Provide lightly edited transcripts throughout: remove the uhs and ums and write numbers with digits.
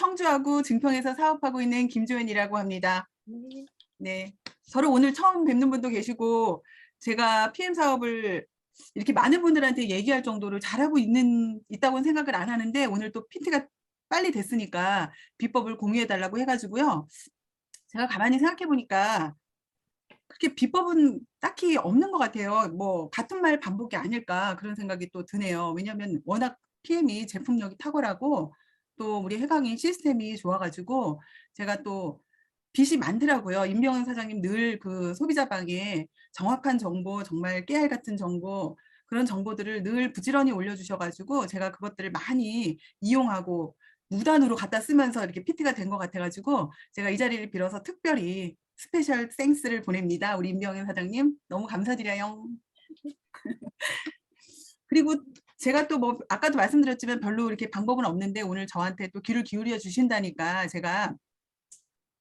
청주하고 증평에서 사업하고 있는 김조연이라고 합니다. 네. 네. 저를 오늘 처음 뵙는 분도 계시고, 제가 PM 사업을 이렇게 많은 분들한테 얘기할 정도로 잘하고 있다고는 생각을 안 하는데, 오늘 또 PT가 빨리 됐으니까 비법을 공유해달라고 해가지고요. 제가 가만히 생각해 보니까, 그렇게 비법은 딱히 없는 것 같아요. 뭐, 같은 말 반복이 아닐까, 그런 생각이 또 드네요. 왜냐면 워낙 PM이 제품력이 탁월하고, 또 우리 해강이 시스템이 좋아가지고, 제가 또 빚이 많더라고요. 임병헌 사장님 늘 그 소비자방에 정확한 정보, 정말 깨알 같은 정보, 그런 정보들을 늘 부지런히 올려주셔가지고 제가 그것들을 많이 이용하고 무단으로 갖다 쓰면서 이렇게 PT가 된 것 같아가지고 제가 이 자리를 빌어서 특별히 스페셜 땡스를 보냅니다. 우리 임병헌 사장님 너무 감사드려요. 그리고 제가 또 뭐 아까도 말씀드렸지만 별로 이렇게 방법은 없는데 오늘 저한테 또 귀를 기울여 주신다니까 제가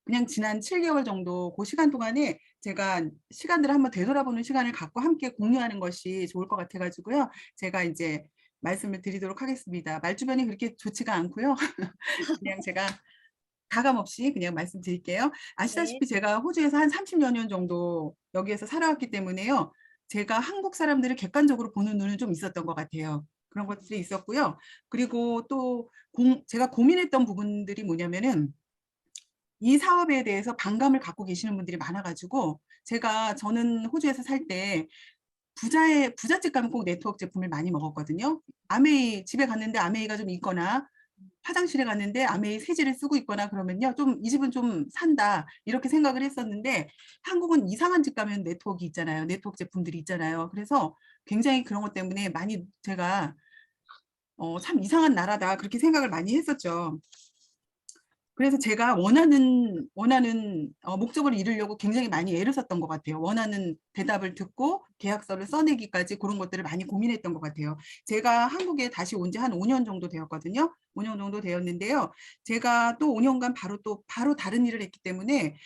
그냥 지난 7개월 정도 그 시간 동안에 제가 시간들을 한번 되돌아보는 시간을 갖고 함께 공유하는 것이 좋을 것 같아가지고요. 제가 이제 말씀을 드리도록 하겠습니다. 말주변이 그렇게 좋지가 않고요. 그냥 제가 가감 없이 그냥 말씀드릴게요. 네. 아시다시피 제가 호주에서 한 30여 년 정도 여기에서 살아왔기 때문에요. 제가 한국 사람들을 객관적으로 보는 눈은 좀 있었던 것 같아요. 그런 것들이 있었고요. 그리고 또 제가 고민했던 부분들이 뭐냐면은 이 사업에 대해서 반감을 갖고 계시는 분들이 많아가지고 저는 호주에서 살 때 부잣집 가면 꼭 네트워크 제품을 많이 먹었거든요. 아메이 집에 갔는데 아메이가 좀 있거나 화장실에 갔는데 아메이 세제를 쓰고 있거나 그러면요. 좀 이 집은 좀 산다 이렇게 생각을 했었는데 한국은 이상한 집 가면 네트워크 있잖아요. 네트워크 제품들이 있잖아요. 그래서 굉장히 그런 것 때문에 많이 제가 참 이상한 나라다 그렇게 생각을 많이 했었죠. 그래서 제가 원하는 목적을 이루려고 굉장히 많이 애를 썼던 것 같아요. 원하는 대답을 듣고 계약서를 써내기까지 그런 것들을 많이 고민했던 것 같아요. 제가 한국에 다시 온 지 한 5년 정도 되었거든요. 5년 정도 되었는데요. 제가 또 5년간 바로 다른 일을 했기 때문에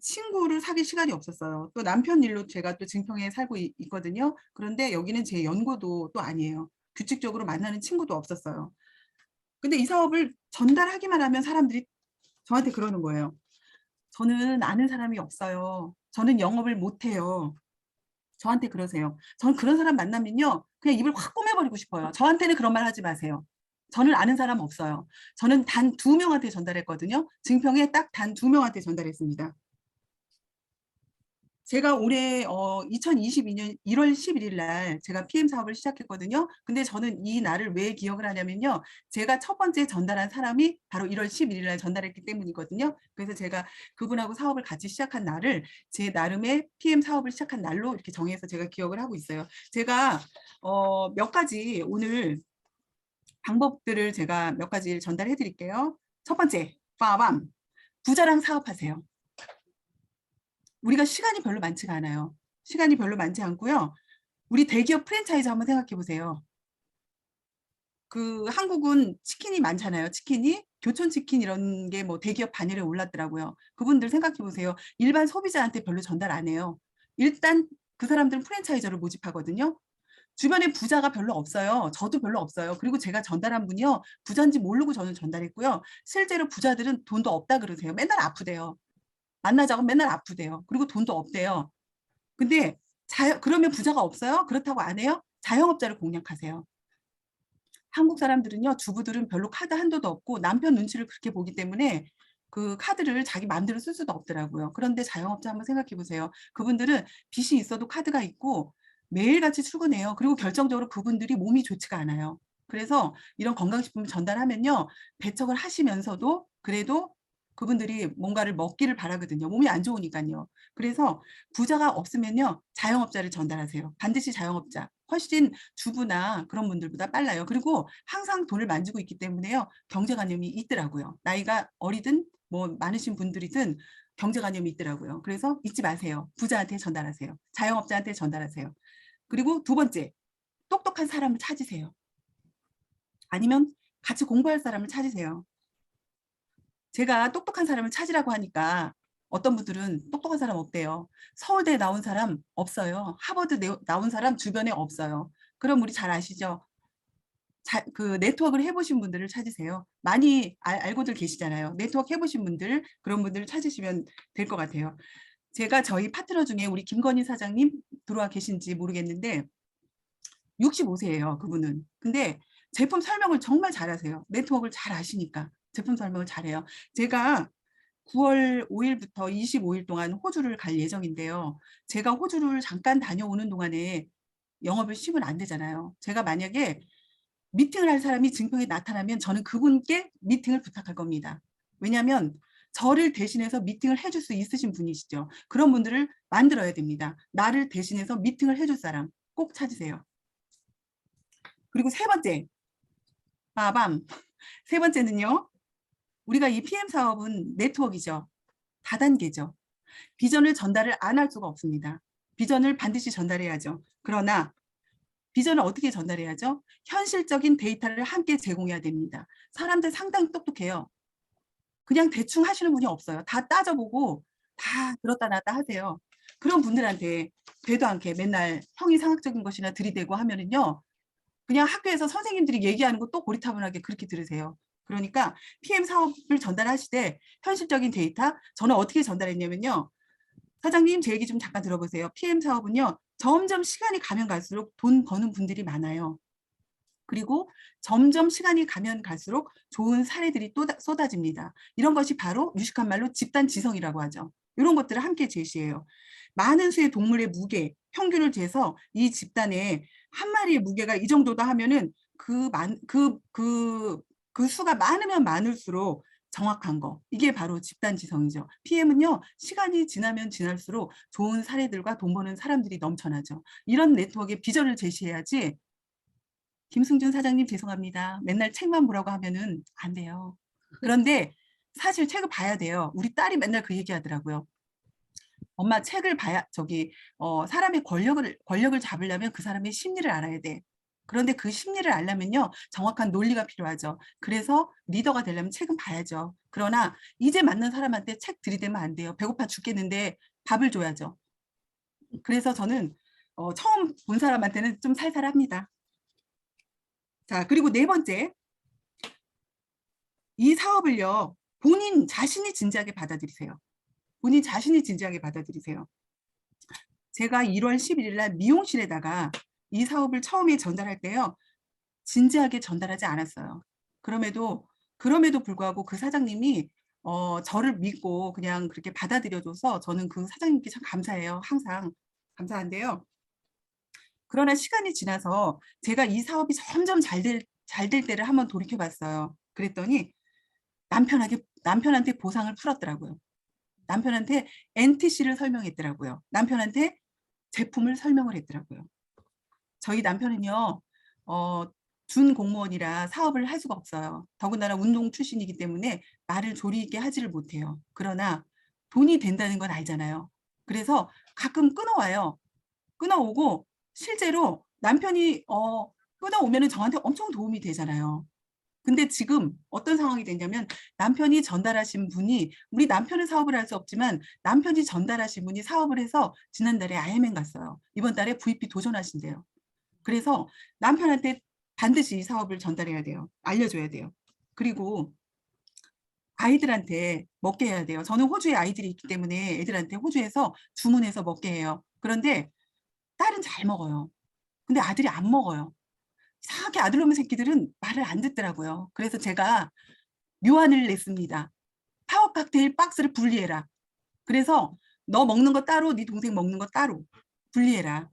친구를 사귈 시간이 없었어요. 또 남편 일로 제가 또 증평에 살고 있거든요. 그런데 여기는 제 연고도 또 아니에요. 규칙적으로 만나는 친구도 없었어요. 근데 이 사업을 전달하기만 하면 사람들이 저한테 그러는 거예요. 저는 아는 사람이 없어요. 저는 영업을 못해요. 저한테 그러세요. 저는 그런 사람 만나면요. 그냥 입을 확 꼬매버리고 싶어요. 저한테는 그런 말 하지 마세요. 저는 아는 사람 없어요. 저는 단 2명한테 전달했거든요. 증평에 딱 단 2명한테 전달했습니다. 제가 올해 2022년 1월 11일 날 제가 PM 사업을 시작했거든요. 근데 저는 이 날을 왜 기억을 하냐면요. 제가 첫 번째 전달한 사람이 바로 1월 11일 날 전달했기 때문이거든요. 그래서 제가 그분하고 사업을 같이 시작한 날을 제 나름의 PM 사업을 시작한 날로 이렇게 정해서 제가 기억을 하고 있어요. 제가 몇 가지 오늘 방법들을 제가 몇 가지 전달해 드릴게요. 첫 번째, 빠밤. 부자랑 사업하세요. 우리가 시간이 별로 많지가 않아요. 시간이 별로 많지 않고요. 우리 대기업 프랜차이즈 한번 생각해 보세요. 그 한국은 치킨이 많잖아요. 치킨이 교촌 치킨 이런 게 뭐 대기업 반열에 올랐더라고요. 그분들 생각해 보세요. 일반 소비자한테 별로 전달 안 해요. 일단 그 사람들은 프랜차이저를 모집하거든요. 주변에 부자가 별로 없어요. 저도 별로 없어요. 그리고 제가 전달한 분이요. 부자인지 모르고 저는 전달했고요. 실제로 부자들은 돈도 없다 그러세요. 맨날 아프대요. 만나자고 맨날 아프대요. 그리고 돈도 없대요. 근데 그러면 부자가 없어요? 그렇다고 안 해요? 자영업자를 공략하세요. 한국 사람들은요, 주부들은 별로 카드 한도도 없고 남편 눈치를 그렇게 보기 때문에 그 카드를 자기 마음대로 쓸 수도 없더라고요. 그런데 자영업자 한번 생각해 보세요. 그분들은 빚이 있어도 카드가 있고 매일같이 출근해요. 그리고 결정적으로 그분들이 몸이 좋지가 않아요. 그래서 이런 건강식품 전달하면요, 배척을 하시면서도 그래도 그분들이 뭔가를 먹기를 바라거든요. 몸이 안 좋으니까요. 그래서 부자가 없으면요, 자영업자를 전달하세요. 반드시 자영업자. 훨씬 주부나 그런 분들보다 빨라요. 그리고 항상 돈을 만지고 있기 때문에요. 경제관념이 있더라고요. 나이가 어리든 뭐 많으신 분들이든 경제관념이 있더라고요. 그래서 잊지 마세요. 부자한테 전달하세요. 자영업자한테 전달하세요. 그리고 두 번째, 똑똑한 사람을 찾으세요. 아니면 같이 공부할 사람을 찾으세요. 제가 똑똑한 사람을 찾으라고 하니까 어떤 분들은 똑똑한 사람 없대요. 서울대 나온 사람 없어요. 하버드 나온 사람 주변에 없어요. 그럼 우리 잘 아시죠? 그 네트워크를 해보신 분들을 찾으세요. 많이 알고들 계시잖아요. 네트워크 해보신 분들, 그런 분들을 찾으시면 될 것 같아요. 제가 저희 파트너 중에 우리 김건희 사장님 들어와 계신지 모르겠는데 65세예요, 그분은. 근데 제품 설명을 정말 잘하세요. 네트워크를 잘 아시니까 제품 설명을 잘해요. 제가 9월 5일부터 25일 동안 호주를 갈 예정인데요. 제가 호주를 잠깐 다녀오는 동안에 영업을 쉬면 안 되잖아요. 제가 만약에 미팅을 할 사람이 증평에 나타나면 저는 그분께 미팅을 부탁할 겁니다. 왜냐하면 저를 대신해서 미팅을 해줄 수 있으신 분이시죠. 그런 분들을 만들어야 됩니다. 나를 대신해서 미팅을 해줄 사람 꼭 찾으세요. 그리고 세 번째, 빠밤. 세 번째는요. 우리가 이 PM 사업은 네트워크이죠. 다단계죠. 비전을 전달을 안 할 수가 없습니다. 비전을 반드시 전달해야죠. 그러나 비전을 어떻게 전달해야죠? 현실적인 데이터를 함께 제공해야 됩니다. 사람들 상당히 똑똑해요. 그냥 대충 하시는 분이 없어요. 다 따져보고 다 들었다 놨다 하세요. 그런 분들한테 되도 않게 맨날 형이상학적인 것이나 들이대고 하면은요. 그냥 학교에서 선생님들이 얘기하는 거 또 고리타분하게 그렇게 들으세요. 그러니까 PM 사업을 전달하시되 현실적인 데이터 저는 어떻게 전달했냐면요. 사장님 제 얘기 좀 잠깐 들어보세요. PM 사업은요. 점점 시간이 가면 갈수록 돈 버는 분들이 많아요. 그리고 점점 시간이 가면 갈수록 좋은 사례들이 또 쏟아집니다. 이런 것이 바로 유식한 말로 집단 지성이라고 하죠. 이런 것들을 함께 제시해요. 많은 수의 동물의 무게, 평균을 재서 이 집단에 한 마리의 무게가 이 정도다 하면은 그 수가 많으면 많을수록 정확한 거. 이게 바로 집단 지성이죠. PM은요, 시간이 지나면 지날수록 좋은 사례들과 돈 버는 사람들이 넘쳐나죠. 이런 네트워크의 비전을 제시해야지 김승준 사장님 죄송합니다. 맨날 책만 보라고 하면은 안 돼요. 그런데 사실 책을 봐야 돼요. 우리 딸이 맨날 그 얘기하더라고요. 엄마 책을 봐야 사람의 권력을 잡으려면 그 사람의 심리를 알아야 돼. 그런데 그 심리를 알려면요 정확한 논리가 필요하죠. 그래서 리더가 되려면 책은 봐야죠. 그러나 이제 맞는 사람한테 책 들이대면 안 돼요. 배고파 죽겠는데 밥을 줘야죠. 그래서 저는 처음 본 사람한테는 좀 살살합니다. 자, 그리고 네 번째, 이 사업을요, 본인 자신이 진지하게 받아들이세요. 본인 자신이 진지하게 받아들이세요. 제가 1월 11일 날 미용실에다가 이 사업을 처음에 전달할 때요, 진지하게 전달하지 않았어요. 그럼에도 불구하고 그 사장님이 저를 믿고 그냥 그렇게 받아들여줘서 저는 그 사장님께 참 감사해요. 항상 감사한데요. 그러나 시간이 지나서 제가 이 사업이 점점 잘 될 때를 한번 돌이켜 봤어요. 그랬더니 남편한테 보상을 풀었더라고요. 남편한테 NTC를 설명했더라고요. 남편한테 제품을 설명을 했더라고요. 저희 남편은요, 준 공무원이라 사업을 할 수가 없어요. 더군다나 운동 출신이기 때문에 말을 조리 있게 하지를 못해요. 그러나 돈이 된다는 건 알잖아요. 그래서 가끔 끊어와요. 끊어오고 실제로 남편이 끊어오면 저한테 엄청 도움이 되잖아요. 근데 지금 어떤 상황이 됐냐면 남편이 전달하신 분이 우리 남편은 사업을 할 수 없지만 남편이 전달하신 분이 사업을 해서 지난달에 아이엠 갔어요. 이번 달에 VP 도전하신대요. 그래서 남편한테 반드시 이 사업을 전달해야 돼요. 알려줘야 돼요. 그리고 아이들한테 먹게 해야 돼요. 저는 호주에 아이들이 있기 때문에 애들한테 호주에서 주문해서 먹게 해요. 그런데 딸은 잘 먹어요. 근데 아들이 안 먹어요. 이상하게 아들놈의 새끼들은 말을 안 듣더라고요. 그래서 제가 묘안을 냈습니다. 파워 칵테일 박스를 분리해라. 그래서 너 먹는 거 따로 네 동생 먹는 거 따로 분리해라.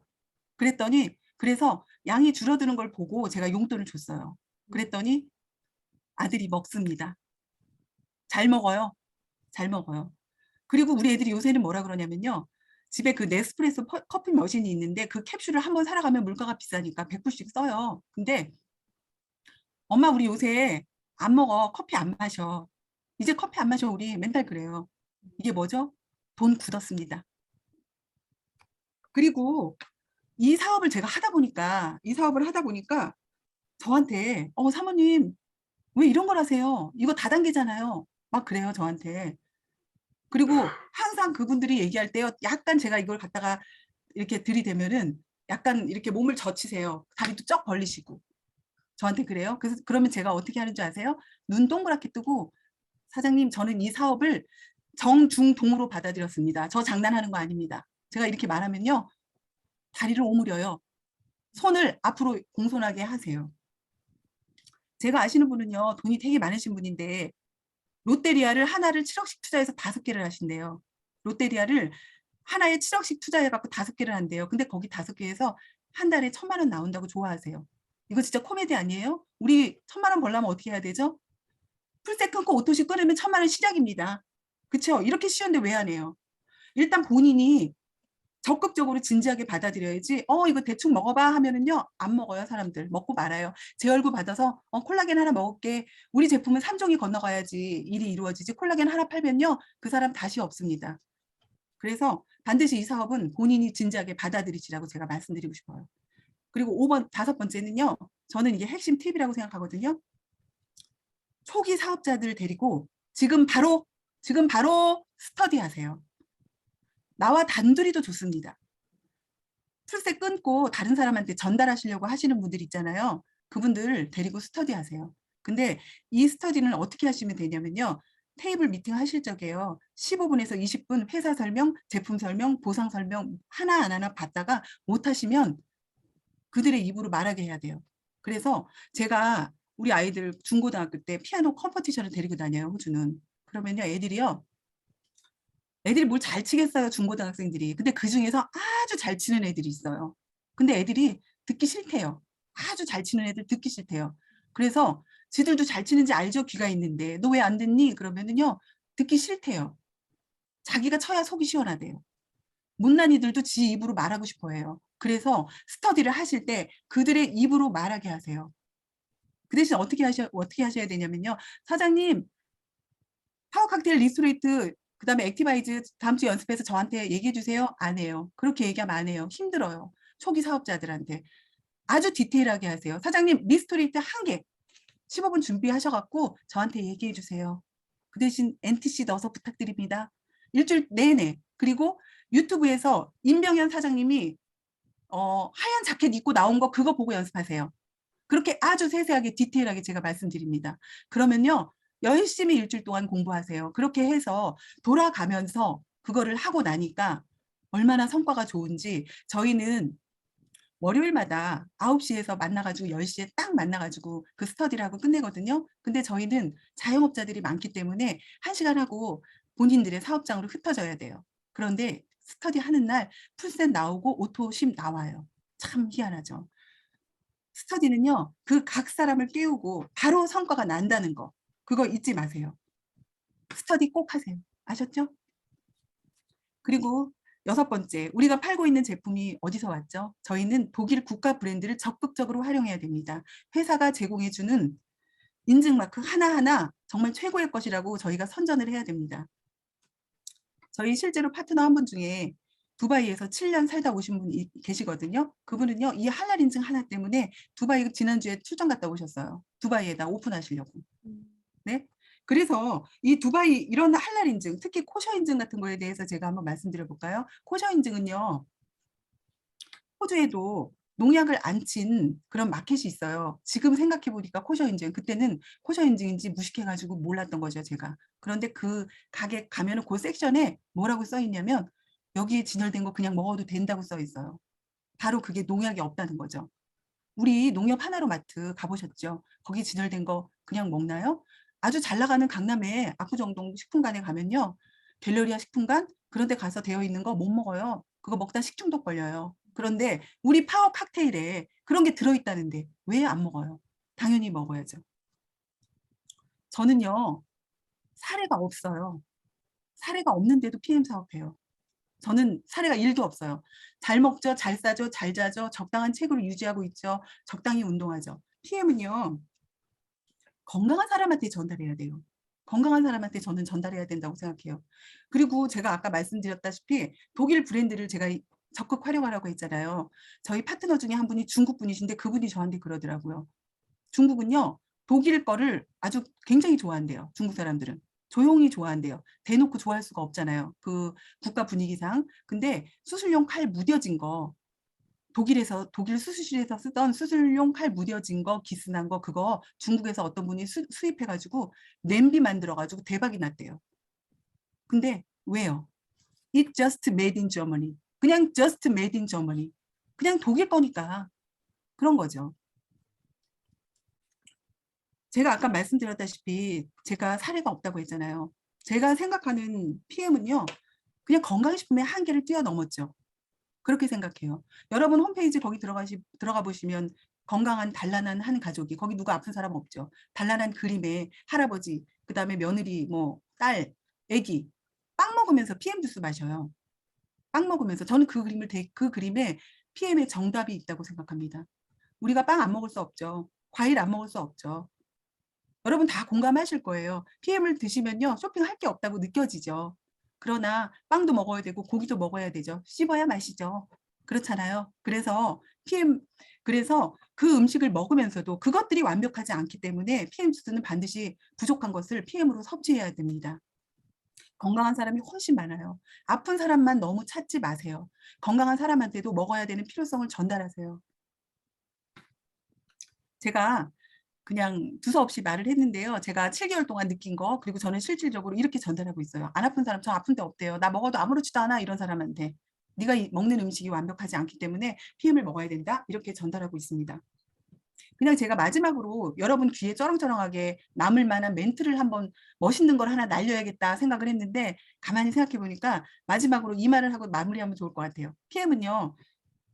그래서 양이 줄어드는 걸 보고 제가 용돈을 줬어요. 그랬더니 아들이 먹습니다. 잘 먹어요. 잘 먹어요. 그리고 우리 애들이 요새는 뭐라 그러냐면요. 집에 그 네스프레소 커피 머신이 있는데 그 캡슐을 한번 사러 가면 물가가 비싸니까 100불씩 써요. 근데 엄마 우리 요새 안 먹어. 커피 안 마셔. 이제 커피 안 마셔. 우리 맨날 그래요. 이게 뭐죠? 돈 굳었습니다. 그리고 이 사업을 하다 보니까 저한테 사모님 왜 이런 걸 하세요? 이거 다단계잖아요. 막 그래요 저한테. 그리고 항상 그분들이 얘기할 때요. 약간 제가 이걸 갖다가 이렇게 들이대면은 약간 이렇게 몸을 젖히세요. 다리도 쩍 벌리시고. 저한테 그래요. 그래서 그러면 제가 어떻게 하는 줄 아세요? 눈 동그랗게 뜨고 사장님 저는 이 사업을 정중동으로 받아들였습니다. 저 장난하는 거 아닙니다. 제가 이렇게 말하면요. 다리를 오므려요. 손을 앞으로 공손하게 하세요. 제가 아시는 분은요. 돈이 되게 많으신 분인데 롯데리아를 하나를 7억씩 투자해서 5개를 하신대요. 롯데리아를 하나에 7억씩 투자해갖고 5개를 한대요. 근데 거기 5개에서 한 달에 1,000만 원 나온다고 좋아하세요. 이거 진짜 코미디 아니에요? 우리 1,000만 원 벌려면 어떻게 해야 되죠? 풀세 끊고 오토시 끊으면 1,000만 원 시작입니다. 그쵸? 이렇게 쉬운데 왜 안 해요? 일단 본인이 적극적으로 진지하게 받아들여야지 이거 대충 먹어봐 하면은요 안 먹어요. 사람들 먹고 말아요. 제 얼굴 받아서 콜라겐 하나 먹을게. 우리 제품은 3종이 건너가야지 일이 이루어지지. 콜라겐 하나 팔면요 그 사람 다시 없습니다. 그래서 반드시 이 사업은 본인이 진지하게 받아들이시라고 제가 말씀드리고 싶어요. 그리고 5번째는요 저는 이게 핵심 팁이라고 생각하거든요. 초기 사업자들 데리고 지금 바로 스터디 하세요. 나와 단둘이도 좋습니다. 풀세 끊고 다른 사람한테 전달하시려고 하시는 분들 있잖아요. 그분들 데리고 스터디 하세요. 근데 이 스터디는 어떻게 하시면 되냐면요. 테이블 미팅 하실 적에요. 15분에서 20분 회사 설명, 제품 설명, 보상 설명 하나 안 하나 받다가 못하시면 그들의 입으로 말하게 해야 돼요. 그래서 제가 우리 아이들 중고등학교 때 피아노 컴퍼티션을 데리고 다녀요. 호주는. 그러면요. 애들이 뭘 잘 치겠어요. 중고등학생들이. 근데 그중에서 아주 잘 치는 애들이 있어요. 근데 애들이 듣기 싫대요. 아주 잘 치는 애들 듣기 싫대요. 그래서 지들도 잘 치는지 알죠? 귀가 있는데. 너 왜 안 듣니? 그러면은요. 듣기 싫대요. 자기가 쳐야 속이 시원하대요. 못난 이들도 지 입으로 말하고 싶어 해요. 그래서 스터디를 하실 때 그들의 입으로 말하게 하세요. 그 대신 어떻게 하셔야 되냐면요. 사장님, 파워 칵테일 리스토레이트 그다음에 액티바이즈 다음 주 연습해서 저한테 얘기해 주세요. 안 해요. 그렇게 얘기하면 안 해요. 힘들어요. 초기 사업자들한테. 아주 디테일하게 하세요. 사장님 리스토레이트 한 개 15분 준비하셔갖고 저한테 얘기해 주세요. 그 대신 NTC 넣어서 부탁드립니다. 일주일 내내. 그리고 유튜브에서 임병현 사장님이 하얀 자켓 입고 나온 거 그거 보고 연습하세요. 그렇게 아주 세세하게 디테일하게 제가 말씀드립니다. 그러면요. 열심히 일주일 동안 공부하세요. 그렇게 해서 돌아가면서 그거를 하고 나니까 얼마나 성과가 좋은지 저희는 월요일마다 9시에서 만나가지고 10시에 딱 만나가지고 그 스터디를 하고 끝내거든요. 근데 저희는 자영업자들이 많기 때문에 1시간 하고 본인들의 사업장으로 흩어져야 돼요. 그런데 스터디 하는 날 풀셋 나오고 오토심 나와요. 참 희한하죠. 스터디는요. 그 각 사람을 깨우고 바로 성과가 난다는 거. 그거 잊지 마세요. 스터디 꼭 하세요. 아셨죠? 그리고 6번째, 우리가 팔고 있는 제품이 어디서 왔죠? 저희는 독일 국가 브랜드를 적극적으로 활용해야 됩니다. 회사가 제공해주는 인증마크 하나하나 정말 최고의 것이라고 저희가 선전을 해야 됩니다. 저희 실제로 파트너 한 분 중에 두바이에서 7년 살다 오신 분이 계시거든요. 그분은요, 이 할랄 인증 하나 때문에 두바이 지난주에 출장 갔다 오셨어요. 두바이에다 오픈하시려고. 네? 그래서 이 두바이 이런 할랄 인증, 특히 코셔 인증 같은 거에 대해서 제가 한번 말씀드려 볼까요? 코셔 인증은요, 호주에도 농약을 안 친 그런 마켓이 있어요. 지금 생각해 보니까 코셔 인증, 그때는 코셔 인증인지 무식해가지고 몰랐던 거죠, 제가. 그런데 그 가게 가면은 그 섹션에 뭐라고 써 있냐면 여기에 진열된 거 그냥 먹어도 된다고 써 있어요. 바로 그게 농약이 없다는 거죠. 우리 농협 하나로마트 가보셨죠? 거기 진열된 거 그냥 먹나요? 아주 잘 나가는 강남에 압구정동 식품관에 가면요. 갤러리아 식품관 그런 데 가서 되어 있는 거 못 먹어요. 그거 먹다 식중독 걸려요. 그런데 우리 파워 칵테일에 그런 게 들어있다는데 왜 안 먹어요? 당연히 먹어야죠. 저는요. 사례가 없어요. 사례가 없는데도 PM 사업해요. 저는 사례가 1도 없어요. 잘 먹죠, 잘 싸죠, 잘 자죠, 적당한 체구를 유지하고 있죠, 적당히 운동하죠. PM은요. 건강한 사람한테 전달해야 돼요. 건강한 사람한테 저는 전달해야 된다고 생각해요. 그리고 제가 아까 말씀드렸다시피 독일 브랜드를 제가 적극 활용하라고 했잖아요. 저희 파트너 중에 한 분이 중국 분이신데 그분이 저한테 그러더라고요. 중국은요. 독일 거를 아주 굉장히 좋아한대요. 중국 사람들은. 조용히 좋아한대요. 대놓고 좋아할 수가 없잖아요. 그 국가 분위기상. 근데 수술용 칼 무뎌진 거 독일 수술실에서 쓰던 수술용 칼 무뎌진 거, 기스난 거, 그거 중국에서 어떤 분이 수입해가지고 냄비 만들어가지고 대박이 났대요. 근데 왜요? It just made in Germany. 그냥 just made in Germany. 그냥 독일 거니까 그런 거죠. 제가 아까 말씀드렸다시피 제가 사례가 없다고 했잖아요. 제가 생각하는 PM은요. 그냥 건강식품의 한계를 뛰어넘었죠. 그렇게 생각해요. 여러분 홈페이지 거기 들어가 보시면 건강한 단란한 한 가족이, 거기 누가 아픈 사람 없죠. 단란한 그림에 할아버지, 그다음에 며느리, 뭐 딸, 애기 빵 먹으면서 PM 주스 마셔요. 빵 먹으면서 저는 그 그림에 PM의 정답이 있다고 생각합니다. 우리가 빵 안 먹을 수 없죠. 과일 안 먹을 수 없죠. 여러분 다 공감하실 거예요. PM을 드시면요. 쇼핑할 게 없다고 느껴지죠. 그러나 빵도 먹어야 되고 고기도 먹어야 되죠. 씹어야 맛이죠. 그렇잖아요. 그래서 그 음식을 먹으면서도 그것들이 완벽하지 않기 때문에 PM 주스는 반드시 부족한 것을 PM으로 섭취해야 됩니다. 건강한 사람이 훨씬 많아요. 아픈 사람만 너무 찾지 마세요. 건강한 사람한테도 먹어야 되는 필요성을 전달하세요. 제가 그냥 두서없이 말을 했는데요. 제가 7개월 동안 느낀 거, 그리고 저는 실질적으로 이렇게 전달하고 있어요. 안 아픈 사람, 저 아픈데 없대요. 나 먹어도 아무렇지도 않아. 이런 사람한테. 네가 먹는 음식이 완벽하지 않기 때문에 PM을 먹어야 된다. 이렇게 전달하고 있습니다. 그냥 제가 마지막으로 여러분 귀에 쩌렁쩌렁하게 남을 만한 멘트를 한번 멋있는 걸 하나 날려야겠다 생각을 했는데 가만히 생각해 보니까 마지막으로 이 말을 하고 마무리하면 좋을 것 같아요. PM은요.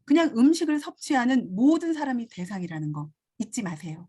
그냥 음식을 섭취하는 모든 사람이 대상이라는 거 잊지 마세요.